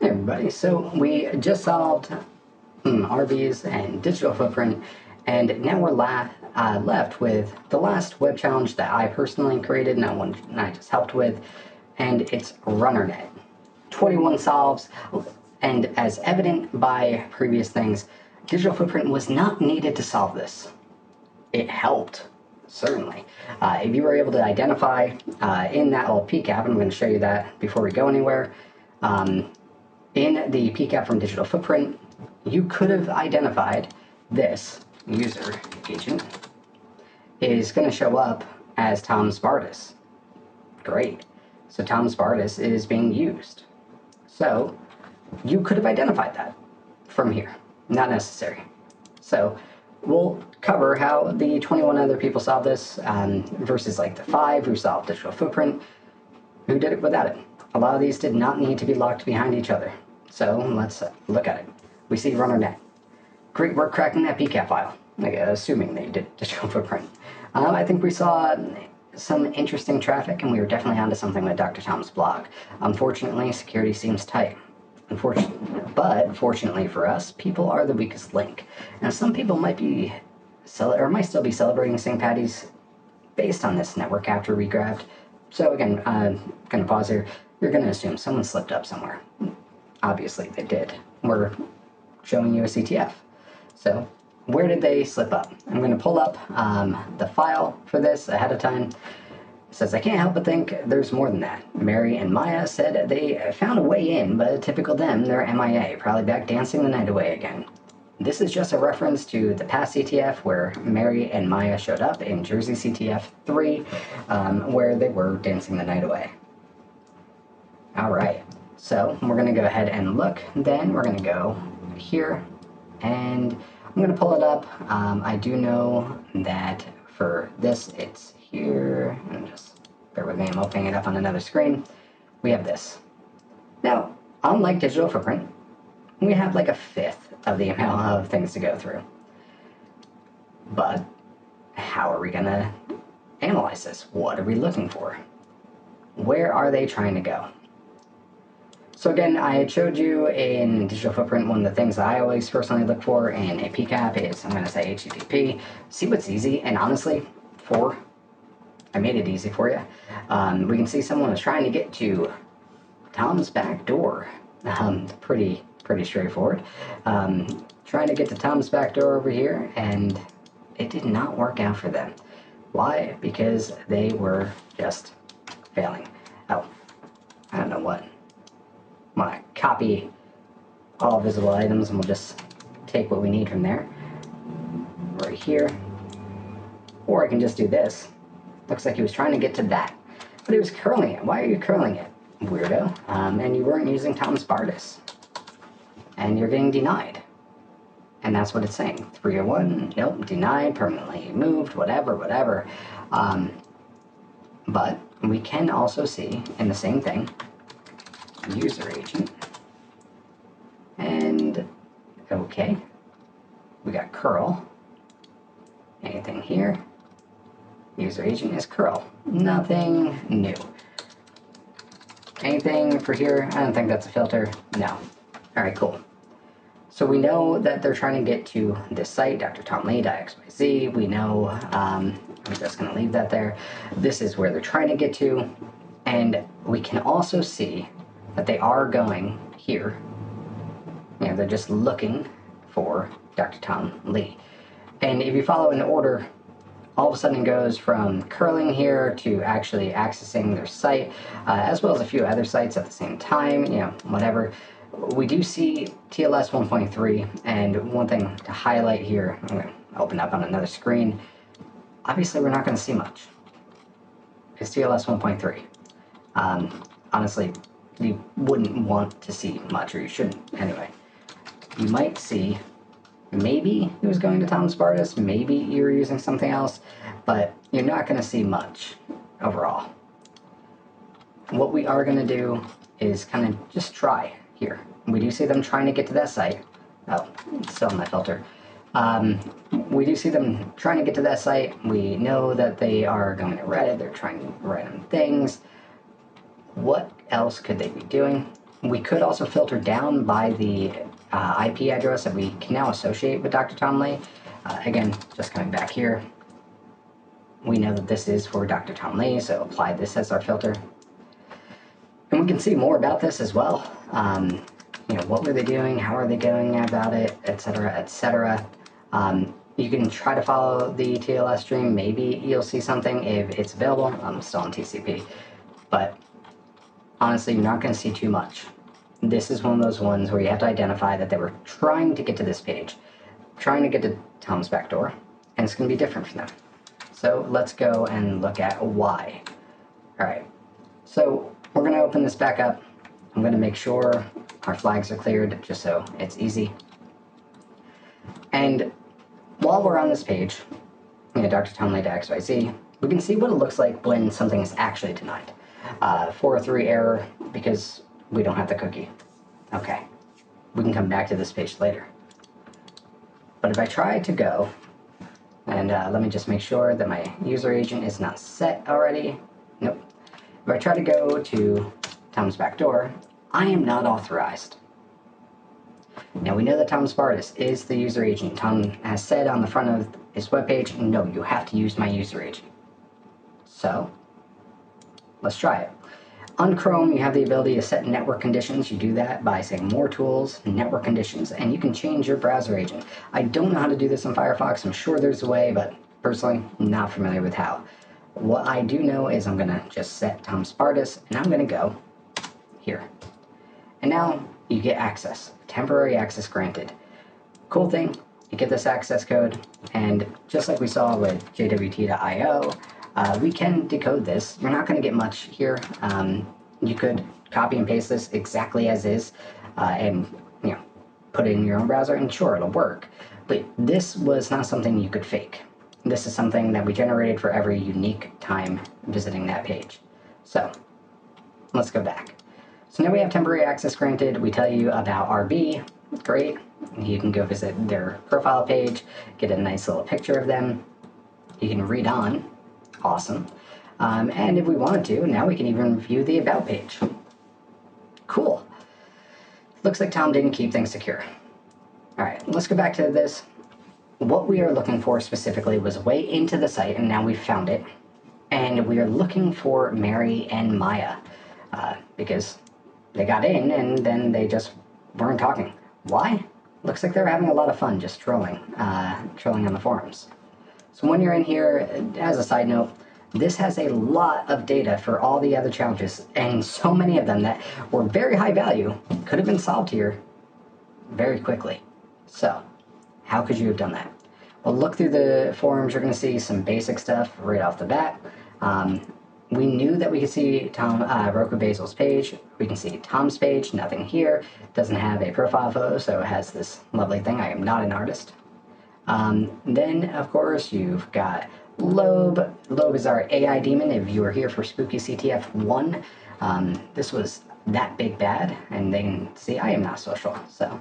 Hey everybody, so we just solved RVs and digital footprint, and now we're left with the last web challenge that I personally created, not one I just helped with, and it's RunnerNet. 21 solves, and as evident by previous things, digital footprint was not needed to solve this. It helped, certainly. If you were able to identify in that little PCAP, I'm going to show you that before we go anywhere, in the PCAP from Digital Footprint, you could have identified this user agent is going to show up as Tom Spartus. Great. So Tom Spartus is being used. So you could have identified that from here. Not necessary. So we'll cover how the 21 other people solved this versus like the 5 who solved Digital Footprint, who did it without it. A lot of these did not need to be locked behind each other. So let's look at it. We see RunnerNet. Great work cracking that PCAP file, assuming they did Digital Footprint. I think we saw some interesting traffic, and we were definitely onto something with Dr. Tom's blog. Unfortunately, security seems tight. But fortunately for us, people are the weakest link. Now, some people might might still be celebrating St. Patty's based on this network after we grabbed. So again, I'm going to pause here. You're going to assume someone slipped up somewhere. Obviously, they did. We're showing you a CTF. So where did they slip up? I'm going to pull up the file for this ahead of time. It says, I can't help but think there's more than that. Mary and Maya said they found a way in, but typical them, they're MIA, probably back dancing the night away again. This is just a reference to the past CTF where Mary and Maya showed up in JerseyCTF IV, where they were dancing the night away. Alright, so we're going to go ahead and look. Then we're going to go here, and I'm going to pull it up. I do know that for this, it's here. And just bear with me, I'm opening it up on another screen. We have this. Now, unlike Digital Footprint, we have like a fifth of the amount of things to go through. But how are we going to analyze this? What are we looking for? Where are they trying to go? So again, I had showed you in Digital Footprint, one of the things I always personally look for in a PCAP is, I'm going to say HTTP, see what's easy, and honestly, I made it easy for you. We can see someone was trying to get to Tom's back door. Pretty straightforward. Trying to get to Tom's back door over here, and it did not work out for them. Why? Because they were just failing. Oh, I don't know what. I'm going to copy all visible items, and we'll just take what we need from there. Right here. Or I can just do this. Looks like he was trying to get to that. But he was curling it. Why are you curling it, weirdo? And you weren't using Tom Spartus. And you're getting denied. And that's what it's saying. 301, nope, denied, permanently moved, whatever. But we can also see in the same thing, user agent. And, okay. We got curl. Anything here? User agent is curl. Nothing new. Anything for here? I don't think that's a filter. No. Alright, cool. So we know that they're trying to get to this site, drtomlee.xyz. We know, I'm just going to leave that there. This is where they're trying to get to. And we can also see that they are going here. You know, they're just looking for Dr. Tom Lee. And if you follow in order, all of a sudden it goes from curling here to actually accessing their site, as well as a few other sites at the same time, you know, whatever. We do see TLS 1.3, and one thing to highlight here, I'm going to open up on another screen. Obviously, we're not going to see much. It's TLS 1.3. Honestly, you wouldn't want to see much, or you shouldn't. Anyway, you might see, maybe he was going to Tom Spartus, maybe you were using something else, but you're not going to see much overall. What we are going to do is kind of just try here. We do see them trying to get to that site. Oh, it's still in my filter. We do see them trying to get to that site. We know that they are going to Reddit. They're trying random things. What else could they be doing? We could also filter down by the IP address that we can now associate with Dr. Tom Lee. Again, just coming back here, we know that this is for Dr. Tom Lee, so apply this as our filter. And we can see more about this as well. What were they doing? How are they going about it? Etc. etc. You can try to follow the TLS stream. Maybe you'll see something if it's available. I'm still on TCP. But honestly, you're not going to see too much. This is one of those ones where you have to identify that they were trying to get to this page, trying to get to Tom's backdoor, and it's going to be different for them. So let's go and look at why. All right, so we're going to open this back up. I'm going to make sure our flags are cleared just so it's easy. And while we're on this page, Dr. Tom Lee to XYZ, we can see what it looks like when something is actually denied. 403 error because we don't have the cookie. Okay, we can come back to this page later. But if I try to go, and let me just make sure that my user agent is not set already. Nope. If I try to go to Tom's backdoor, I am not authorized. Now we know that Tom Spartus is the user agent. Tom has said on the front of his webpage, no, you have to use my user agent. So, let's try it. On Chrome, you have the ability to set network conditions. You do that by saying more tools, network conditions, and you can change your browser agent. I don't know how to do this on Firefox. I'm sure there's a way, but personally, I'm not familiar with how. What I do know is I'm going to just set Tom Spartus, and I'm going to go here. And now you get access, temporary access granted. Cool thing, you get this access code, and just like we saw with jwt.io, we can decode this. You're not going to get much here. You could copy and paste this exactly as is, and put it in your own browser, and sure, it'll work. But this was not something you could fake. This is something that we generated for every unique time visiting that page. So let's go back. So now we have temporary access granted. We tell you about RB. Great. You can go visit their profile page, get a nice little picture of them. You can read on. Awesome. And if we wanted to, now we can even view the About page. Cool. Looks like Tom didn't keep things secure. All right, let's go back to this. What we are looking for specifically was a way into the site, and now we've found it. And we are looking for Mary and Maya because they got in and then they just weren't talking. Why? Looks like they're having a lot of fun just trolling on the forums. So when you're in here, as a side note, this has a lot of data for all the other challenges, and so many of them that were very high value could have been solved here very quickly. So, how could you have done that? Well, look through the forums, you're going to see some basic stuff right off the bat. We knew that we could see Roku Basil's page. We can see Tom's page, nothing here. Doesn't have a profile photo, so it has this lovely thing. I am not an artist. Then, of course, you've got Loeb. Loeb is our AI demon. If you were here for Spooky CTF 1, this was that big bad, and they can see I am not social, so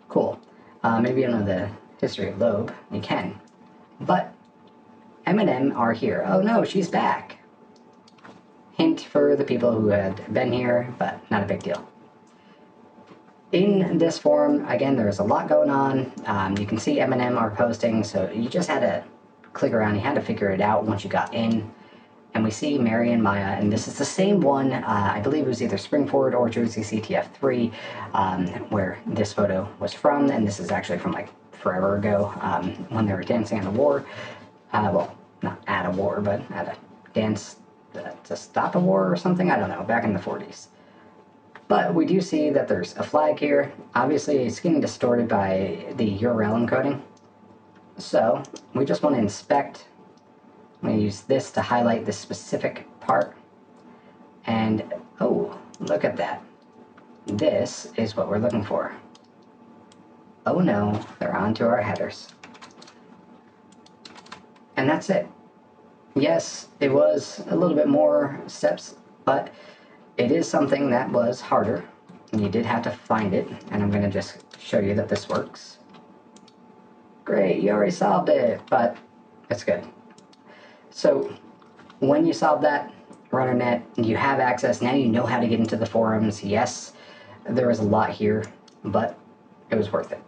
cool. Maybe you don't know the history of Loeb. You can. But Eminem are here. Oh no, she's back. Hint for the people who had been here, but not a big deal. In this forum, again, there's a lot going on. You can see Eminem are posting, so you just had to click around. You had to figure it out once you got in. And we see Mary and Maya, and this is the same one. I believe it was either Springford or JerseyCTF IV, where this photo was from, and this is actually from like forever ago, when they were dancing at a war. Well, not at a war, but at a dance to stop a war or something. I don't know, back in the 40s. But we do see that there's a flag here. Obviously, it's getting distorted by the URL encoding. So we just want to inspect. I'm going to use this to highlight this specific part. And, oh, look at that. This is what we're looking for. Oh no, they're onto our headers. And that's it. Yes, it was a little bit more steps, but it is something that was harder. You did have to find it, and I'm going to just show you that this works. Great, you already solved it, but it's good. So when you solve that, RunnerNet, you have access. Now you know how to get into the forums. Yes, there was a lot here, but it was worth it.